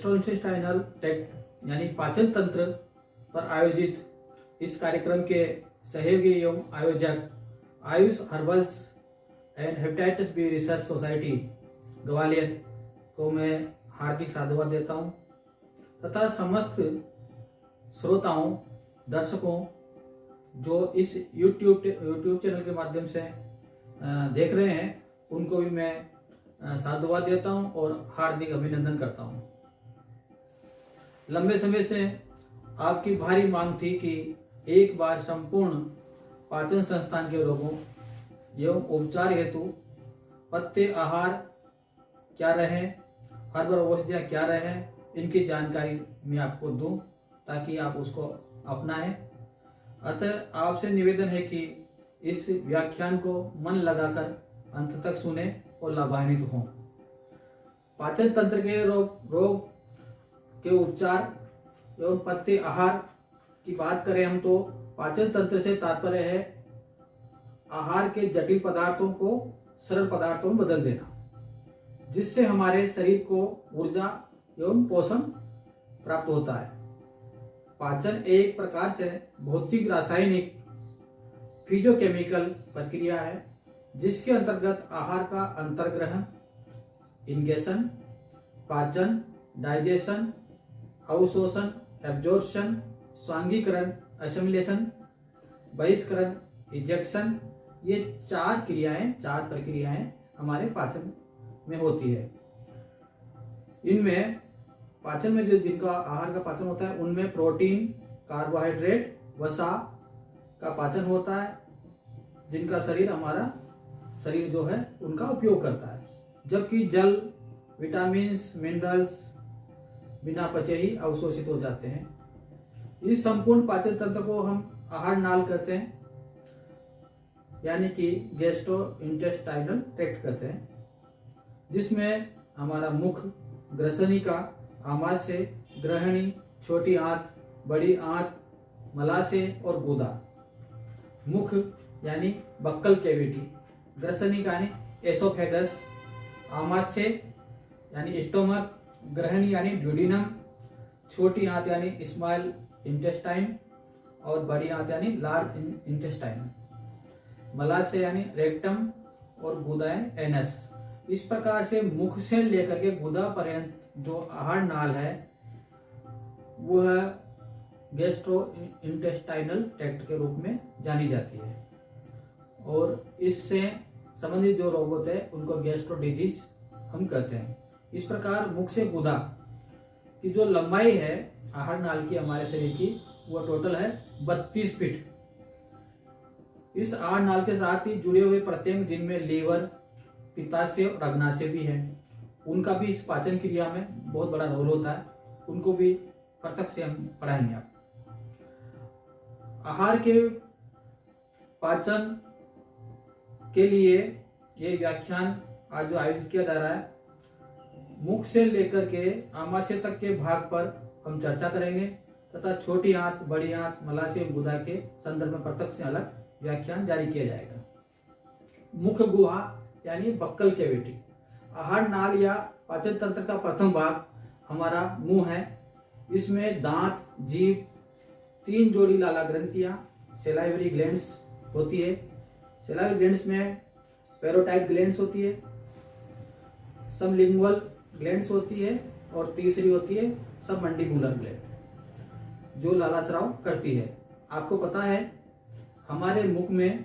Gastrointestinal tract यानी पाचन तंत्र पर आयोजित इस कार्यक्रम के सहयोगी एवं आयोजक Ayush herbals and hepatitis B research society Gwalior को मैं हार्दिक साधुवाद देता हूं तथा समस्त श्रोताओं दर्शकों जो इस YouTube चैनल के माध्यम से देख रहे हैं उनको भी मैं साधुवाद देता हूं और हार्दिक अभिनंदन करता हूं। लंबे समय से आपकी भारी मांग थी कि एक बार संपूर्ण पाचन संस्थान के रोगों एवं उपचार हेतु पत्ते आहार क्या रहे, हर्बल औषधियाँ क्या रहे, इनकी जानकारी मैं आपको दूं ताकि आप उसको अपनाएं। अतः आपसे निवेदन है कि इस व्याख्यान को मन लगाकर अंत तक सुने और लाभान्वित हों। पाचन तंत्र के रोग के उपचार एवं पत्ते आहार की बात करें हम तो पाचन तंत्र से तात्पर्य है आहार के जटिल पदार्थों को सरल पदार्थों में बदल देना, जिससे हमारे शरीर को ऊर्जा एवं पोषण प्राप्त होता है। पाचन एक प्रकार से भौतिक रासायनिक फिजियोकेमिकल प्रक्रिया है जिसके अंतर्गत आहार का अंतर्ग्रहण, इंगेशन, पाचन, डाइजेशन, अवशोषण, एब्जॉर्प्शन, स्वांगीकरण, असिमिलेशन, बहिष्करण, इजेक्शन, ये चार प्रक्रियाएं हमारे पाचन में होती है। इनमें पाचन में जो जिनका आहार का पाचन होता है उनमें प्रोटीन, कार्बोहाइड्रेट, वसा का पाचन होता है, जिनका हमारा शरीर जो है उनका उपयोग करता है। जबकि जल, विटामिन्स, मिनरल्स बिना पचे ही अवशोषित हो जाते हैं। इस संपूर्ण पाचन तंत्र को हम आहार नाल कहते हैं, यानी कि गैस्ट्रोइंटेस्टाइनल ट्रैक्ट कहते हैं, जिसमें हमारा मुख, ग्रसनिका, आमाशय, ग्रहणी, छोटी आंत, बड़ी आंत, मलाशय और गुदा। मुख यानी बक्कल कैविटी, ग्रसनिका यानी एसोफेगस, आमाशय यानी स्टोमक, ग्रहणी यानी ड्यूडिनम, छोटी आंत यानी स्मॉल इंटेस्टाइन और बड़ी आंत यानी लार्ज इंटेस्टाइन, मलाशय यानी रेक्टम और गुदा यानी एनस। इस प्रकार से मुख से लेकर के गुदा पर्यंत जो आहार नाल है वह गैस्ट्रोइंटेस्टाइनल ट्रैक्ट के रूप में जानी जाती है और इससे संबंधित जो रोग होते हैं उनको गैस्ट्रो डिजीज हम कहते हैं। इस प्रकार मुख से गुदा की जो लंबाई है आहार नाल की हमारे शरीर की वो टोटल है 32 फीट। इस आहार नाल के साथ ही जुड़े हुए प्रत्यंग जिनमें लीवर, पित्ताशय और अग्नाशय भी है, उनका भी इस पाचन क्रिया में बहुत बड़ा रोल होता है, उनको भी प्रत्यक्ष से हम पढ़ाएंगे। आप आहार के पाचन के लिए ये व्याख्यान आज जो आयोजित किया जा रहा है मुख से लेकर के आमाशय तक के भाग पर हम चर्चा करेंगे तथा छोटी आंत, बड़ी आंत, मलाशय और गुदा के संदर्भ में प्रत्यक्ष से अलग व्याख्यान जारी किया जाएगा। मुख गुहा यानी बक्कल कैविटी, आहार नाल या पाचन तंत्र का प्रथम भाग हमारा मुंह है। इसमें दांत, जीभ, 3 जोड़ी लाला ग्रंथियां, सेलाइवरी ग्लैंड्स होती है। सेलाइवरी ग्लैंड्स में पैरोटाइड ग्लैंड्स होती है, सबलिंगुअल ग्लैंड्स होती है और तीसरी होती है सबमंडिबुलर ग्लैंड जो लाला स्राव करती है। आपको पता है हमारे मुख में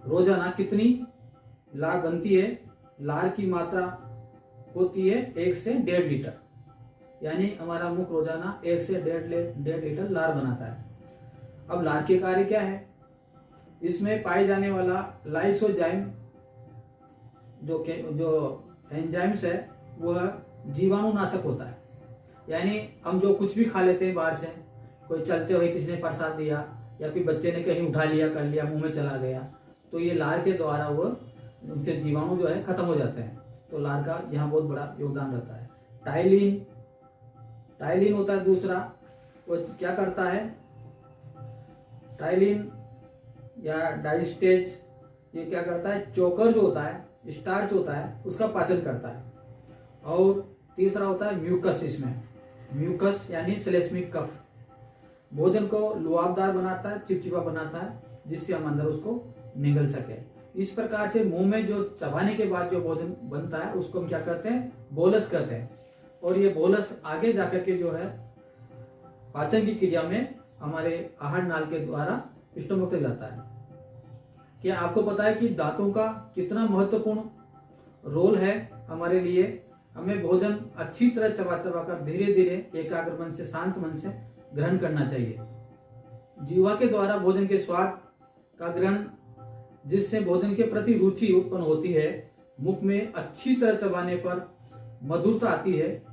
रोजाना कितनी लार बनती है? लार की मात्रा होती है 1 से 1.5 लीटर, यानी हमारा मुख रोजाना 1 से 1.5 लीटर लार बनाता है। अब लार के कार्य क्या है? इसमें पाए जाने वाला लाइसोजाइम जो एंजाइम्स है वह जीवाणुनाशक होता है। यानी हम जो कुछ भी खा लेते हैं बाहर से, कोई चलते हुए किसी ने प्रसाद दिया या कोई बच्चे ने कहीं उठा लिया, कर लिया, मुंह में चला गया, तो ये लार के द्वारा वो उनके जीवाणु जो है खत्म हो जाते हैं। तो लार का यहाँ बहुत बड़ा योगदान रहता है। टाइलिन होता है दूसरा, वो क्या करता है? टाइलिन या डाइस्टेज ये क्या करता है? चोकर जो होता है, स्टार्च होता है, उसका पाचन करता है। और तीसरा होता है म्यूकस, इसमें म्यूकस यानी श्लेष्मिक कफ भोजन को लुआबदार बनाता है, चिपचिपा बनाता है, जिससे हम अंदर उसको निगल सके। इस प्रकार से मुंह में जो चबाने के बाद जो भोजन बनता है उसको हम क्या कहते हैं, बोलस कहते हैं। और ये बोलस आगे जाकर के जो है पाचन की क्रिया में हमारे आहार नाल के द्वारा स्टोमक तक जाता है। क्या आपको पता है कि दांतों का कितना महत्वपूर्ण रोल है हमारे लिए? हमें भोजन अच्छी तरह चबा चबा कर धीरे धीरे एकाग्र मन से, शांत मन से ग्रहण करना चाहिए। जीवा के द्वारा भोजन के स्वाद का ग्रहण, जिससे भोजन के प्रति रुचि उत्पन्न होती है, मुख में अच्छी तरह चबाने पर मधुरता आती है,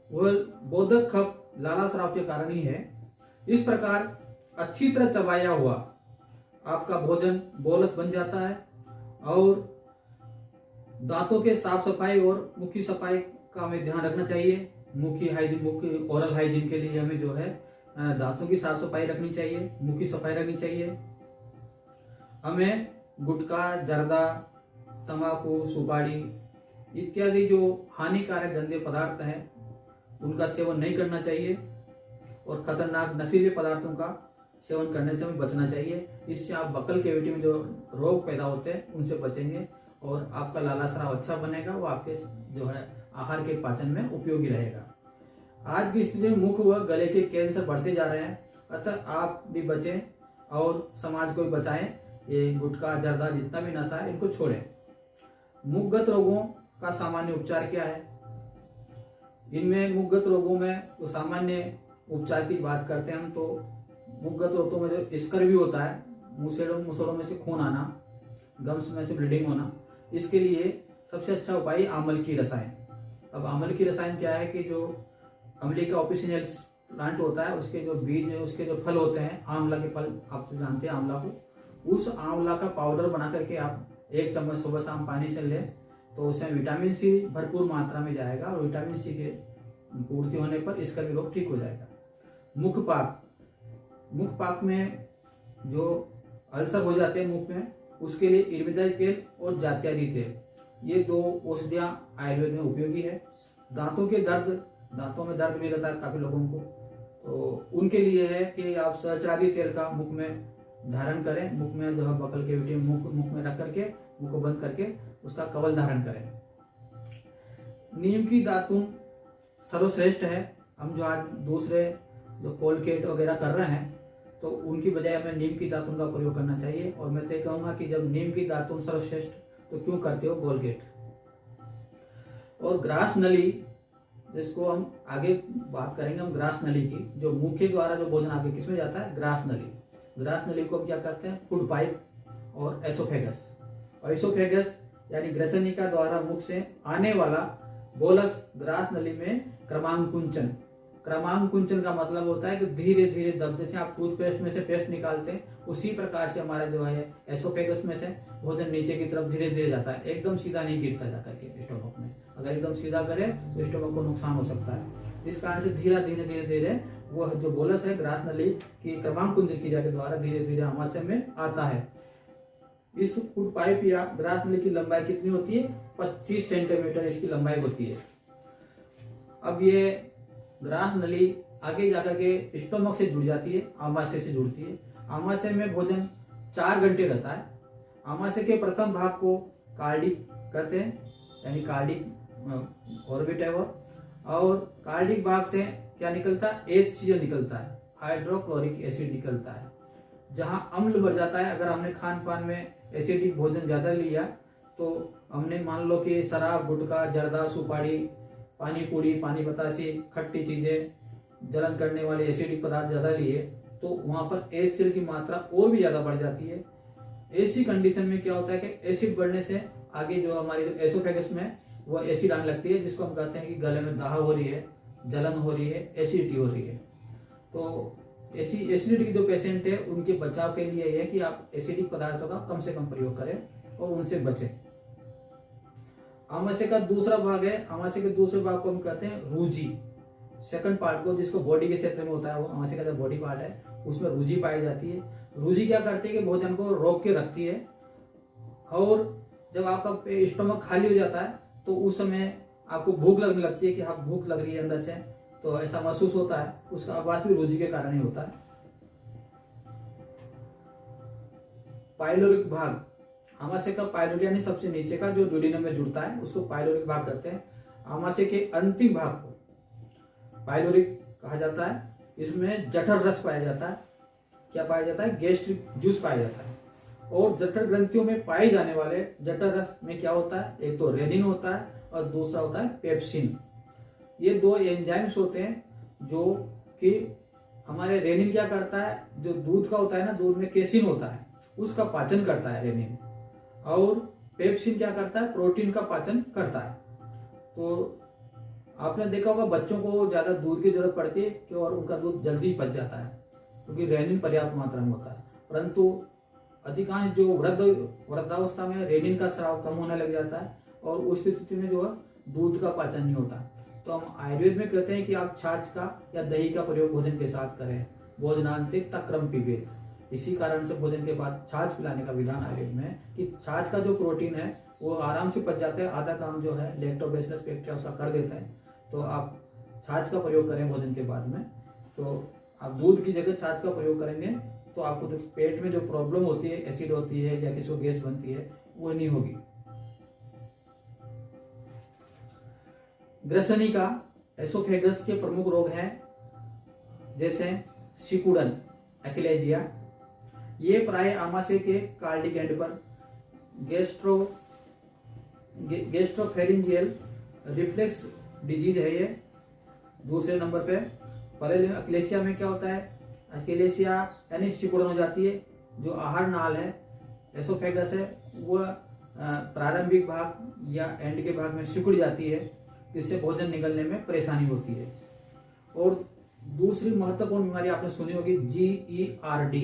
वह बोधक खप लाला स्राव के कारण ही है। इस प्रकार अच्छी तरह चबाया हुआ आपका भोजन बोलस बन जाता है। और दांतों के साफ सफाई और मुख की सफाई का हमें ध्यान रखना चाहिए। मुख की ओरल हाइजीन के लिए हमें जो है दांतों की साफ सफाई रखनी चाहिए, मुख की सफाई रखनी चाहिए। हमें गुटखा, जर्दा, तंबाकू, सुपारी इत्यादि जो हानिकारक गंदे पदार्थ हैं उनका सेवन नहीं करना चाहिए और खतरनाक नशीले पदार्थों का सेवन करने से हमें बचना चाहिए। इससे आप बकल कैविटी में जो रोग पैदा होते हैं उनसे बचेंगे और आपका लाला स्राव अच्छा बनेगा, वो आपके जो है आहार के पाचन में उपयोगी रहेगा। आज की स्थिति में मुख व गले के कैंसर बढ़ते जा रहे हैं, अतः आप भी बचें और समाज को भी बचाएं। ये गुटखा, जर्दा, जितना भी नशा है इनको छोड़ें। मुखगत रोगों का सामान्य उपचार क्या है? इनमें मुखगत रोगों में तो सामान्य उपचार की बात करते हैं हम, तो मुखगत रोगों में जो स्कर्वी होता है, मुसड़ों में से खून आना, गम्स में से ब्लीडिंग होना, इसके लिए सबसे अच्छा उपाय आंवल की रसायन। अब आंवल की रसायन क्या है कि जो अम्ली का ऑफिशियल्स प्लांट होता है, उसके जो बीज है, उसके जो फल होते हैं, आंवला के फल आप जानते हैं आंवला को, उस आंवला का पाउडर बना करके आप 1 चम्मच सुबह शाम पानी से लें तो उसमें विटामिन सी भरपूर मात्रा में जाएगा और विटामिन सी के पूर्ति होने पर इसका भी रोग ठीक हो जाएगा। मुख पाक में जो अल्सर हो जाते हैं मुख में, उसके लिए इर्मिदाई तेल और जात्यादी तेल, ये 2 औषधियां आयुर्वेद में उपयोगी है। दांतों में दर्द भी रहता है काफी लोगों को, तो उनके लिए है कि आप सहस्रादी तेल का मुख में धारण करें। मुख में जो है बकल कैविटी मुख में रख करके, मुख को बंद करके उसका कवल धारण करें। नीम की दातुन सर्वश्रेष्ठ है। हम जो आज दूसरे जो कोलगेट वगैरह कर रहे हैं, तो उनकी बजाय हमें नीम की दातुन का प्रयोग करना चाहिए। और मैं तो कहूंगा कि जब नीम की दातुन सर्वश्रेष्ठ, तो क्यों करते हो कोलगेट। और ग्रास नली, जिसको हम आगे बात करेंगे हम ग्रास नली की, जो मुंह के द्वारा जो भोजन आगे किसमें जाता है, ग्रास नली। ग्रास नली को हम क्या कहते हैं, फूड पाइप और एसोफेगस। और एसोफेगस यानी ग्रसनिका द्वारा मुख से आने वाला बोलस ग्रास नली में क्रमांकुंचन का मतलब होता है कि धीरे धीरे दब, जैसे आप टूथपेस्ट में से पेस्ट निकालते हैं, उसी प्रकार से हमारा जो है एसोफेगस में से भोजन नीचे की तरफ धीरे धीरे जाता है, एकदम सीधा नहीं गिरता जाकर के स्टोमक में। अगर एकदम सीधा करे तो स्टोमक को नुकसान हो सकता है। इस कारण से धीरे धीरे वह जो बोलस है ग्रास नली की क्रमांकुंज क्रिया के द्वारा धीरे धीरे आमाशय में आता है। इस फूड पाइप या ग्रास नली की लंबाई कितनी होती है, 25 सेंटीमीटर इसकी लंबाई होती है। अब ये ग्रास नली आगे जाकर के स्टोमक से जुड़ जाती है, आमाशय से जुड़ती है। आमाशय में भोजन 4 घंटे रहता है। आमाशय के प्रथम भाग को कार्डिक कहते हैं, यानी कार्डिक ऑर्बिट है वो। और कार्डिक भाग से क्या निकलता है, HCl निकलता है, हाइड्रोक्लोरिक एसिड निकलता है, जहां अम्ल बढ़ जाता है। अगर हमने खान पान में एसिडिक भोजन ज्यादा लिया, तो हमने मान लो कि शराब, गुटखा, जर्दा, सुपारी, पानी पूरी, पानी बतासी, खट्टी चीजें, जलन करने वाले एसिडिक पदार्थ ज्यादा लिए, तो वहां पर HCl की मात्रा और भी ज्यादा बढ़ जाती है। ऐसी कंडीशन में क्या होता है कि एसिड बढ़ने से आगे जो हमारी एसोफेगस में वो एसिड आने लगती है, जिसको हम कहते हैं कि गले में दाह हो रही है, जलन हो रही है, एसिडिटी हो रही है। तो ऐसी एसिडिटी जो पेशेंट है उनके बचाव के लिए है कि आप एसिडिक पदार्थों का कम से कम प्रयोग करें और उनसे बचें। आमाशय का दूसरा भाग है, आमाशय के दूसरे भाग को हम कहते हैं रूजी, सेकंड पार्ट को, जिसको बॉडी के क्षेत्र में होता है, वो आमाशय का जो बॉडी पार्ट है उसमें रूजी पाई जाती है। रूजी क्या करती है कि भोजन को रोक के रखती है, और जब आपका स्टोमक खाली हो जाता है तो उस समय आपको भूख लगने लगती है कि हाँ भूख लग रही है अंदर से, तो ऐसा महसूस होता है, उसका आभास भी रुचि के कारण ही होता है। पाइलोरिक भाग, आमाशय का पाइलोरिक यानी सबसे नीचे का जो ड्यूडेनम में जुड़ता है उसको पाइलोरिक भाग कहते हैं। आमाशय के अंतिम भाग को पाइलोरिक कहा जाता है। इसमें जठर रस पाया जाता है। क्या पाया जाता है? गैस्ट्रिक जूस पाया जाता है। और जठर ग्रंथियों में पाए जाने वाले जठर रस में क्या होता है? एक तो रेनिन होता है और दूसरा होता है पेप्सिन। ये दो एंजाइम्स होते हैं जो कि हमारे रेनिन क्या करता है, जो दूध का होता है ना, दूध में केसिन होता है, उसका पाचन करता है रेनिन। और पेप्सिन क्या करता है? प्रोटीन का पाचन करता है। तो आपने देखा होगा बच्चों को ज्यादा दूध की जरूरत पड़ती है कि और उनका दूध जल्दी पच जाता है क्योंकि रेनिन पर्याप्त मात्रा में होता है। परंतु अधिकांश जो वृद्धावस्था में रेनिन का स्राव कम होने लग जाता है और उस स्थिति में जो है दूध का पाचन नहीं होता। तो हम आयुर्वेद में कहते हैं कि आप छाछ का या दही का प्रयोग भोजन के साथ करें। भोजनांते तक्रम पिबेत, इसी कारण से भोजन के बाद छाछ पिलाने का विधान आयुर्वेद में है कि छाछ का जो प्रोटीन है वो आराम से पच जाता है। आधा काम जो है लैक्टोबैसिलस बैक्टीरिया उसका कर देता है। तो आप छाछ का प्रयोग करें भोजन के बाद में। तो आप दूध की जगह छाछ का प्रयोग करेंगे तो आपको जो पेट में जो प्रॉब्लम होती है, एसिड होती है या किसी को गैस बनती है, वो नहीं होगी। ग्रसनी का एसोफेगस के प्रमुख रोग हैं जैसे सिकुड़न, एक्लेजिया। ये प्राय आमाशय के कार्डिक एंड पर गैस्ट्रोफेरिंजियल रिफ्लेक्स डिजीज है ये। दूसरे नंबर पे पहले अक्लेशिया में क्या होता है? अक्लेशिया यानी सिकुड़न हो जाती है। जो आहार नाल है, एसोफेगस है, वो प्रारंभिक भाग या एंड के भाग में सिकुड़ जाती है, जिससे भोजन निगलने में परेशानी होती है। और दूसरी महत्वपूर्ण बीमारी आपने सुनी होगी GERD।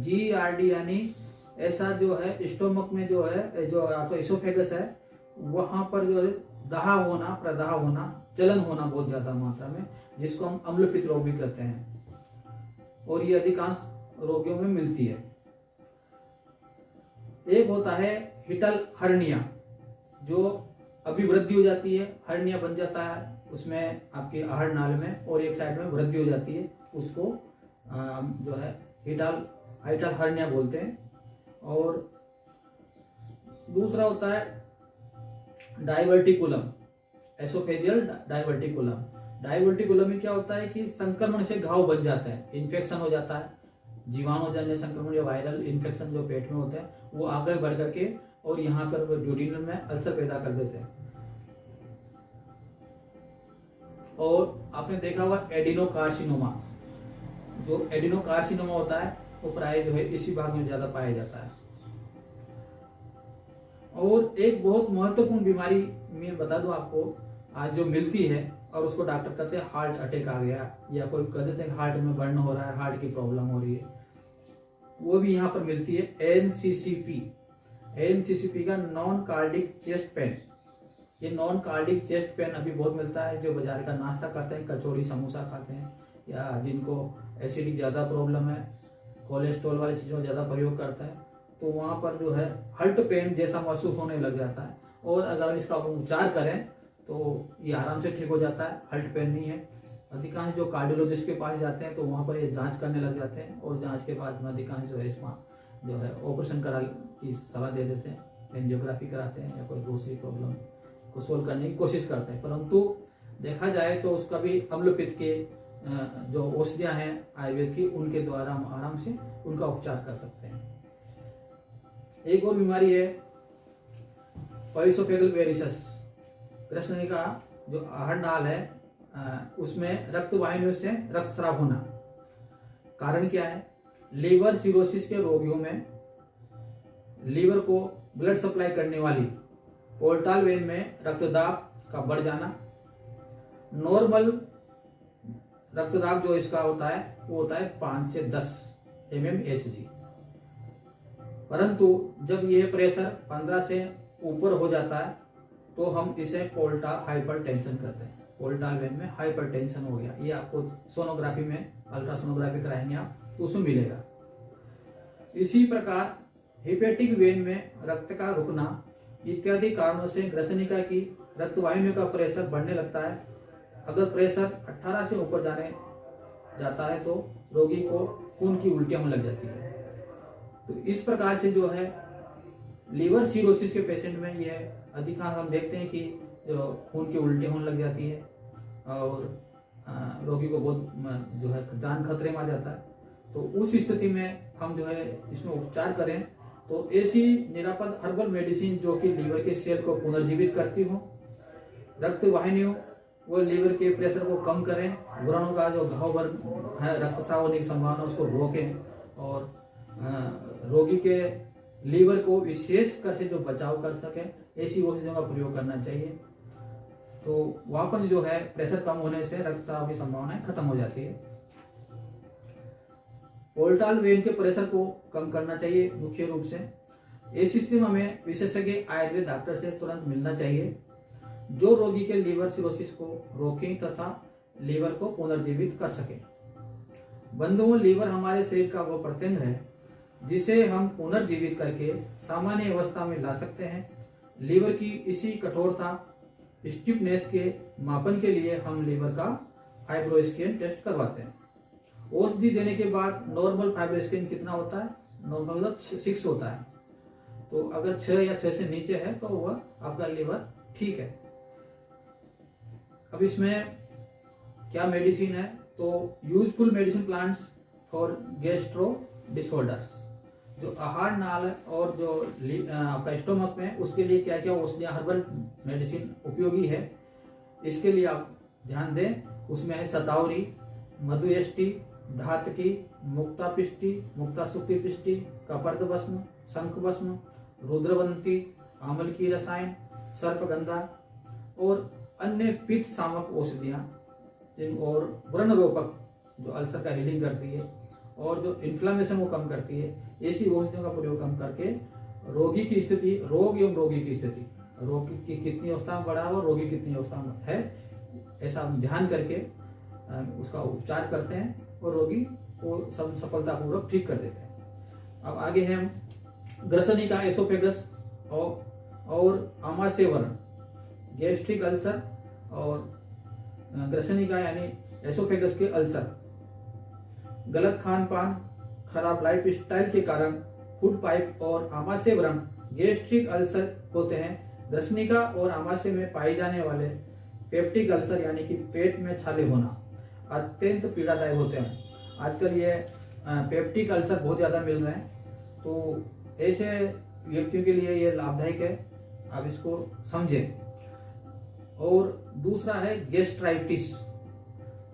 GERD यानी ऐसा जो है स्टोमक में जो है, जो आपका एसोफेगस है, वहां पर जो है दाह होना, प्रदाह होना, जलन होना बहुत ज्यादा मात्रा में, जिसको हम अम्लपित्त रोग भी कहते हैं। और ये अधिकांश रोगियों में मिलती है। एक होता है हिटल हर्निया, जो अभिवृद्धि हो जाती है, हर्निया बन जाता है उसमें आपके आहार नाल में, और एक साइड में वृद्धि हो जाती है, उसको जो है हिटल हर्निया बोलते हैं। और दूसरा होता है डाइवर्टिकुलम, एसोफेजियल डाइवर्टिकुलम। डाइवर्टिकुलम में क्या होता है कि संक्रमण से घाव बन जाता है, इन्फेक्शन हो जाता है, जीवाणुजन्य संक्रमण या वायरल इन्फेक्शन जो पेट में होते हैं वो आगे बढ़ करके और यहाँ पर ड्यूडेनम में अल्सर पैदा कर देते हैं। और आपने देखा होगा एडिनोकार्सिनोमा, जो एडिनोकार्सिनोमा होता है वो प्राय जो है इसी भाग में ज्यादा पाया जाता है। और एक बहुत महत्वपूर्ण बीमारी मैं बता दूं आपको आज जो मिलती है, और उसको डॉक्टर कहते हैं हार्ट अटैक आ गया, या कोई कह देते हैं हार्ट में बर्न हो रहा है, हार्ट की प्रॉब्लम हो रही है, वो भी यहाँ पर मिलती है। एनसीसीपी का नॉन कार्डिक चेस्ट पेन। ये नॉन कार्डिक चेस्ट पेन अभी बहुत मिलता है। जो बाजार का नाश्ता करते हैं, कचौड़ी समोसा खाते हैं, या जिनको एसिडिक ज्यादा प्रॉब्लम है, कोलेस्ट्रॉल वाली चीजों का ज्यादा प्रयोग करता है, तो वहां पर जो है हर्ट पेन जैसा महसूस होने लग जाता है। और अगर इसका उपचार करें तो ये आराम से ठीक हो जाता है, हर्ट पेन नहीं है। अधिकांश जो कार्डियोलॉजिस्ट के पास जाते हैं तो वहां पर ये जांच करने लग जाते हैं, और जांच के बाद में अधिकांश जो है इसमें जो है ऑपरेशन करा की सलाह दे देते हैं, एंजियोग्राफी कराते हैं, या कोई दूसरी प्रॉब्लम को सोल्व करने की कोशिश करते हैं। परंतु देखा जाए तो उसका भी अम्लपित्त के जो औषधियां हैं आयुर्वेद की, उनके द्वारा हम आराम से उनका उपचार कर सकते हैं। एक और बीमारी है पॉलीसोफेगल वेरिसस। कृष्ण का जो आहार नाल है उसमें रक्त वाहिनियों से रक्तस्राव होना। कारण क्या है? लीवर सिरोसिस के रोगियों में लीवर को ब्लड सप्लाई करने वाली पोर्टल वेन में रक्तदाब का बढ़ जाना। नॉर्मल रक्तदाब जो इसका होता है वो होता है 5 से 10 mmHg, परंतु जब ये प्रेशर 15 से ऊपर हो जाता है तो हम इसे पोर्टल हाइपरटेंशन कहते हैं। पोर्टल वेन में हाइपरटेंशन हो गया, ये आपको सोनोग्राफी में, अल्ट्रासोनोग्राफी कराएंगे आप तो उसमें मिलेगा। इसी प्रकार हिपेटिक वेन में रक्त का रुकना इत्यादि कारणों से ग्रसनिका की रक्तवाहिनियों का प्रेशर बढ़ने लगता है। अगर प्रेशर 18 से ऊपर जाता है तो रोगी को खून की उल्टियां होने लग जाती है। तो इस प्रकार से जो है लीवर सिरोसिस के पेशेंट में यह अधिकांश हम देखते हैं कि जो खून की उल्टियां होने लग जाती है और रोगी को बहुत जो है जान खतरे में आ जाता है। तो उस स्थिति में हम जो है इसमें उपचार करें तो ऐसी निरापद हर्बल मेडिसिन जो कि लीवर के सेल को पुनर्जीवित करती हो, रक्त वाहिनियों व लीवर के प्रेशर को कम करें, व्रणों का जो घाव है रक्तस्राव होने की संभावना उसको रोकें और रोगी के लीवर को विशेष कर से जो बचाव कर सके ऐसी औषधियों का प्रयोग करना चाहिए। तो वापस जो है प्रेशर कम होने से रक्तस्राव की संभावनाएं खत्म हो जाती है। पोर्टल वेन के प्रेशर को कम करना चाहिए मुख्य रूप से। ऐसी स्थिति में हमें विशेषज्ञ आयुर्वेद डॉक्टर से तुरंत मिलना चाहिए जो रोगी के लीवर सिरोसिस को रोकें तथा लीवर को पुनर्जीवित कर सके। बंधुओं, लीवर हमारे शरीर का वो प्रत्यंग है जिसे हम पुनर्जीवित करके सामान्य अवस्था में ला सकते हैं। लीवर की इसी कठोरता स्टिफनेस के मापन के लिए हम लीवर का फाइब्रोस्कैन टेस्ट करवाते हैं। औषधि देने के बाद नॉर्मल फाइब्रोस्कैन कितना होता है? नॉर्मल मतलब 6 होता है। तो अगर 6 या 6 से नीचे है तो वह आपका लीवर ठीक है। अब इसमें क्या मेडिसिन है? तो useful medicine plants for gastro disorders, जो आहार नाल और जो आपका स्टोमक में उसके लिए क्या क्या औषधियां हर्बल मेडिसिन उपयोगी है इसके लिए आप ध्यान दें। उसमें है शतावरी, मधुयष्टि, धातकी, मुक्ता पिष्टि, मुक्ता सुक्ति पिष्टि, कपर्द भस्म, शंख भस्म, रुद्रवंती, आमल की रसायन, सर्पगंधा और अन्य पित्त सामक औषधियां और व्रण रोपक जो अल्सर का हीलिंग करती है और जो इन्फ्लामेशन को कम करती है, ऐसी औषधियों का प्रयोग कम करके रोगी की स्थिति, रोग एवं रोगी की स्थिति, रोगी की कितनी अवस्था में बढ़ा हुआ, रोगी कितनी अवस्था में है, ऐसा हम ध्यान करके उसका उपचार करते हैं और रोगी को सब सफलतापूर्वक ठीक कर देते हैं। अब आगे है हम ग्रसनिका, एसोफेगस और आमाशय व्रण, गैस्ट्रिक अल्सर और ग्रसनिका यानी एसोफेगस के अल्सर, गलत खान पान, खराब लाइफ स्टाइल के कारण फूड पाइप और आमाशय व्रण गैस्ट्रिक अल्सर होते हैं। ग्रसनिका और आमाशय में पाए जाने वाले पेप्टिक अल्सर यानी कि पेट में छाले होना अत्यंत पीड़ादायक होते हैं। आजकल ये पेप्टिक अल्सर बहुत ज्यादा मिल रहे हैं, तो ऐसे व्यक्तियों के लिए ये लाभदायक है, आप इसको समझें। और दूसरा है गैस्ट्राइटिस।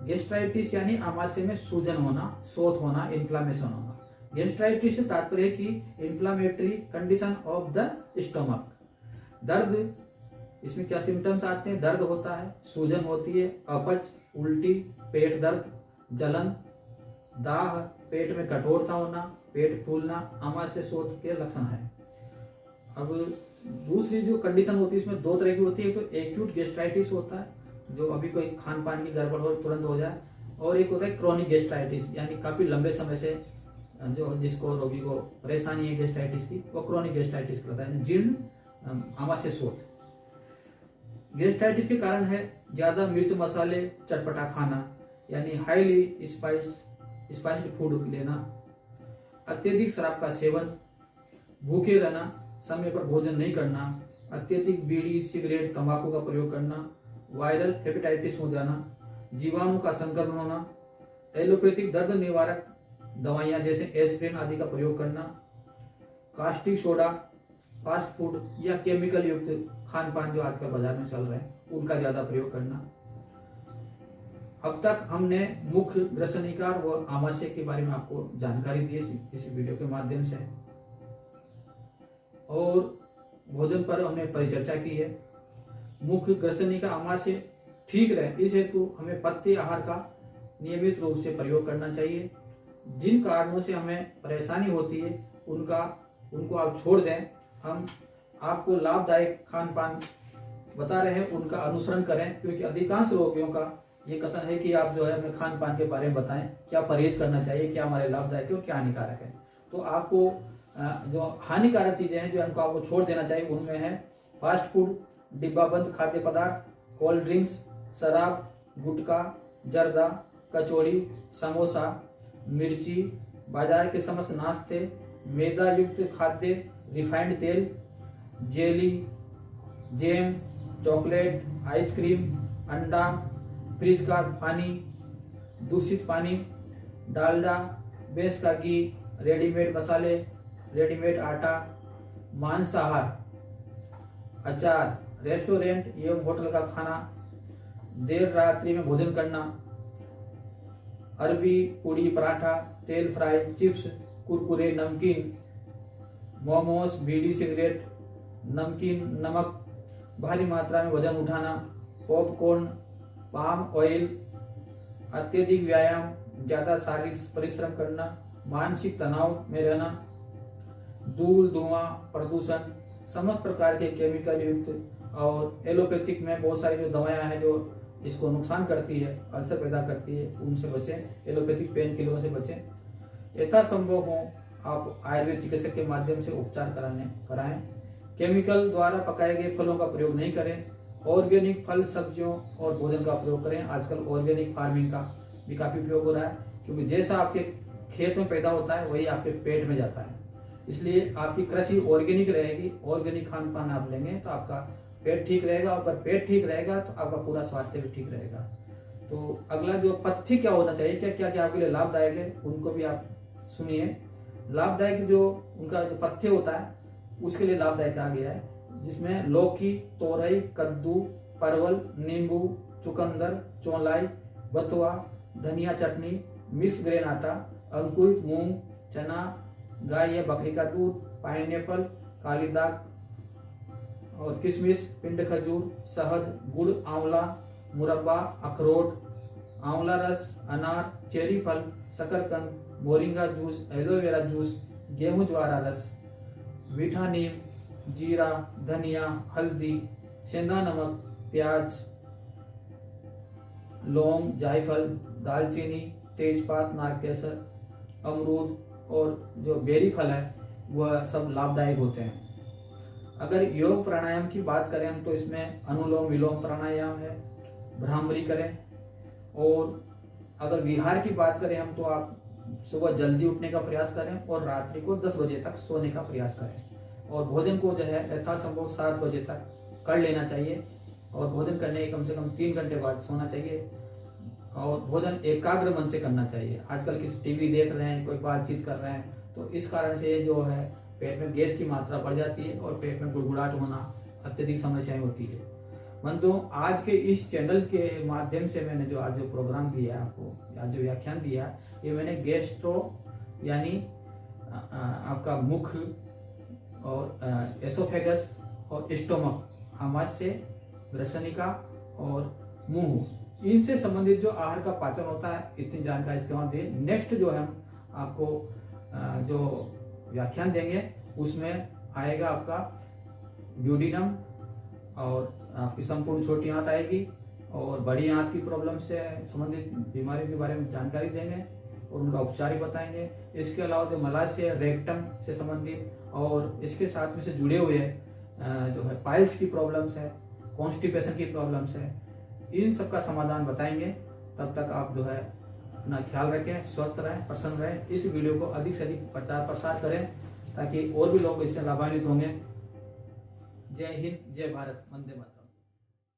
गैस्ट्राइटिस यानी आमाशय में सूजन होना, शोथ होना, इन्फ्लामेशन होना। गैस्ट्राइटिस से तात्पर्य है कि inflammatory condition of the stomach. दर्द, इसमें क्या सिम्टम्स आते हैं? दर्द होता है, सूजन होती है, अपच, उल्टी, पेट दर्द, जलन, दाह, पेट में कठोरता होना, पेट फूलना, आमाशय शोथ के लक्षण है। अब दूसरी जो कंडीशन होती है इसमें 2 तरह की होती है। तो एक्यूट गैस्ट्राइटिस होता है जो अभी कोई खान पान की गड़बड़ हो तुरंत हो जाए, और एक होता है क्रोनिक गैस्ट्राइटिस यानी काफी लंबे समय से जो जिसको रोगी को परेशानी है गैस्ट्राइटिस की, वो क्रोनिक गैस्ट्राइटिस कहलाता है, जीर्ण आमाशय शोथ। गैस्ट्राइटिस के कारण है ज्यादा मिर्च मसाले चटपटा खाना यानी हाईली स्पाइस्ड फूड लेना, अत्यधिक शराब का सेवन, भूखे रहना, समय पर भोजन नहीं करना, अत्यधिक बीड़ी, सिगरेट, तंबाकू का प्रयोग करना, वायरल हेपेटाइटिस हो जाना, जीवाणु का संक्रमण होना, एलोपैथिक दर्द निवारक दवाइयां जैसे एस्प्रिन आदि का प्रयोग करना, कास्टिक सोडा, फास्ट फूड या केमिकल युक्त खान पान जो आजकल बाजार में चल रहे हैं उनका ज्यादा प्रयोग करना। अब तक हमने मुख्य ग्रसनिका व आमाशय के बारे में आपको जानकारी दी इस वीडियो के माध्यम से, और भोजन पर हमने परिचर्चा की है। मुख्य ग्रसनिका आमाशय ठीक रहे इस हेतु हमें पथ्य आहार का नियमित रूप से प्रयोग करना चाहिए। जिन कारणों से हमें परेशानी होती है उनको आप छोड़ दें। हम आपको लाभदायक खान पान बता रहे हैं, उनका अनुसरण करें, क्योंकि अधिकांश रोगियों का ये कथन है कि आप जो है हमें खान पान के बारे में बताएं, क्या परहेज करना चाहिए, क्या हमारे लाभदायक है और क्या हानिकारक है। तो आपको जो हानिकारक चीजें हैं जो हमको आपको छोड़ देना चाहिए, उनमें है फास्ट फूड, डिब्बाबंद खाद्य पदार्थ, कोल्ड ड्रिंक्स, शराब, गुटखा, जर्दा, कचौड़ी, समोसा, मिर्ची, बाजार के समस्त नाश्ते, मैदा युक्त खाद्य, रिफाइंड तेल, जेली, जैम, चॉकलेट, आइसक्रीम, अंडा, फ्रिज का पानी, दूषित पानी, डालडा, भैंस का घी, रेडीमेड मसाले, रेडीमेड आटा, मांसाहार, अचार, रेस्टोरेंट एवं होटल का खाना, देर रात्रि में भोजन करना, अरबी, पूड़ी, पराठा, तेल फ्राई, चिप्स, कुरकुरे, नमकीन, मोमोस, बीड़ी, सिगरेट, नमकीन, नमक, भारी मात्रा में वजन उठाना, पॉपकॉर्न, पाम ऑयल, अत्यधिक व्यायाम, ज्यादा शारीरिक परिश्रम करना, मानसिक तनाव में रहना, धूल, धुआं, प्रदूषण, समस्त प्रकार के केमिकल युक्त और एलोपैथिक में बहुत सारी जो दवाएं हैं जो इसको नुकसान करती है, अल्सर पैदा करती है, उनसे बचें। एलोपैथिक पेन किलरों से बचें। यथासंभव हो आप आयुर्वेद चिकित्सक के माध्यम से उपचार कराएं। केमिकल द्वारा पकाए गए फलों का प्रयोग नहीं करें। ऑर्गेनिक फल, सब्जियों और भोजन का प्रयोग करें। आजकल ऑर्गेनिक फार्मिंग का भी काफी उपयोग हो रहा है, क्योंकि जैसा आपके खेत में पैदा होता है वही आपके पेट में जाता है। इसलिए आपकी कृषि ऑर्गेनिक रहेगी, ऑर्गेनिक खान पान आप लेंगे तो आपका पेट ठीक रहेगा। और अगर पेट ठीक रहेगा तो आपका पूरा स्वास्थ्य भी ठीक रहेगा। तो अगला जो पथ्य क्या होना चाहिए, क्या क्या क्या आपके लिए लाभदायक है, उनको भी आप सुनिए। लाभदायक जो उनका जो पथ्य होता है उसके लिए लाभदायक आ गया है, जिसमें लौकी, तोरई, कद्दू, परवल, नींबू, चुकंदर, चौलाई, बथुआ, धनिया चटनी, मिक्स ग्रेन आटा, अंकुरित मूंग, चना, गाय या बकरी का दूध, पाइनएप्पल, काली दाग और किशमिश, पिंड खजूर, शहद, गुड़, आंवला, मुरब्बा, अखरोट, आंवला रस, अनार, चेरी फल, शकरकंद, मोरिंगा जूस, एलोवेरा जूस, गेहूं ज्वारा रस, मीठा नीम, जीरा, धनिया, हल्दी, सेंधा नमक, प्याज, लौंग, जायफल, दालचीनी, तेजपात, नागकेसर, अमरूद और जो बेरी फल है वह सब लाभदायक होते हैं। अगर योग प्राणायाम की बात करें हम तो इसमें अनुलोम विलोम प्राणायाम है, भ्रामरी करें। और अगर विहार की बात करें हम तो आप सुबह जल्दी उठने का प्रयास करें और रात्रि को 10 बजे तक सोने का प्रयास करें। और भोजन को जो है यथासंभव 7 बजे तक कर लेना चाहिए। और भोजन करने के कम से कम 3 घंटे बाद सोना चाहिए। और भोजन एकाग्र मन से करना चाहिए। आजकल किसी टीवी देख रहे हैं, कोई बातचीत कर रहे हैं, तो इस कारण से ये जो है पेट में गैस की मात्रा बढ़ जाती है और पेट में गुड़गुड़ाहट होना, अत्यधिक समस्याएं होती है। बंधुओं, आज के इस चैनल के माध्यम से मैंने जो आज जो प्रोग्राम दिया आपको, आज जो व्याख्यान दिया, ये मैंने गैस्ट्रो यानी आपका मुख और एसोफेगस और स्टोमक, आमाशय, ग्रसनिका और मुंह, इनसे संबंधित जो आहार का पाचन होता है, इतनी जानकारी इसके बाद दिए। नेक्स्ट जो है हम आपको जो व्याख्यान देंगे उसमें आएगा आपका ड्यूडिनम और आपकी संपूर्ण छोटी आंत आएगी और बड़ी आंत की प्रॉब्लम से संबंधित बीमारी के बारे में जानकारी देंगे और उनका उपचार ही बताएंगे। इसके अलावा जो मलाशय, रेक्टम से संबंधित और इसके साथ में से जुड़े हुए जो है पाइल्स की प्रॉब्लम्स है, कॉन्स्टिपेशन की प्रॉब्लम्स है, इन सब का समाधान बताएंगे। तब तक आप जो है अपना ख्याल रखें, स्वस्थ रहें, प्रसन्न रहें। इस वीडियो को अधिक से अधिक प्रचार प्रसार करें ताकि और भी लोग इससे लाभान्वित होंगे। जय हिंद, जय भारत, वंदे मातरम।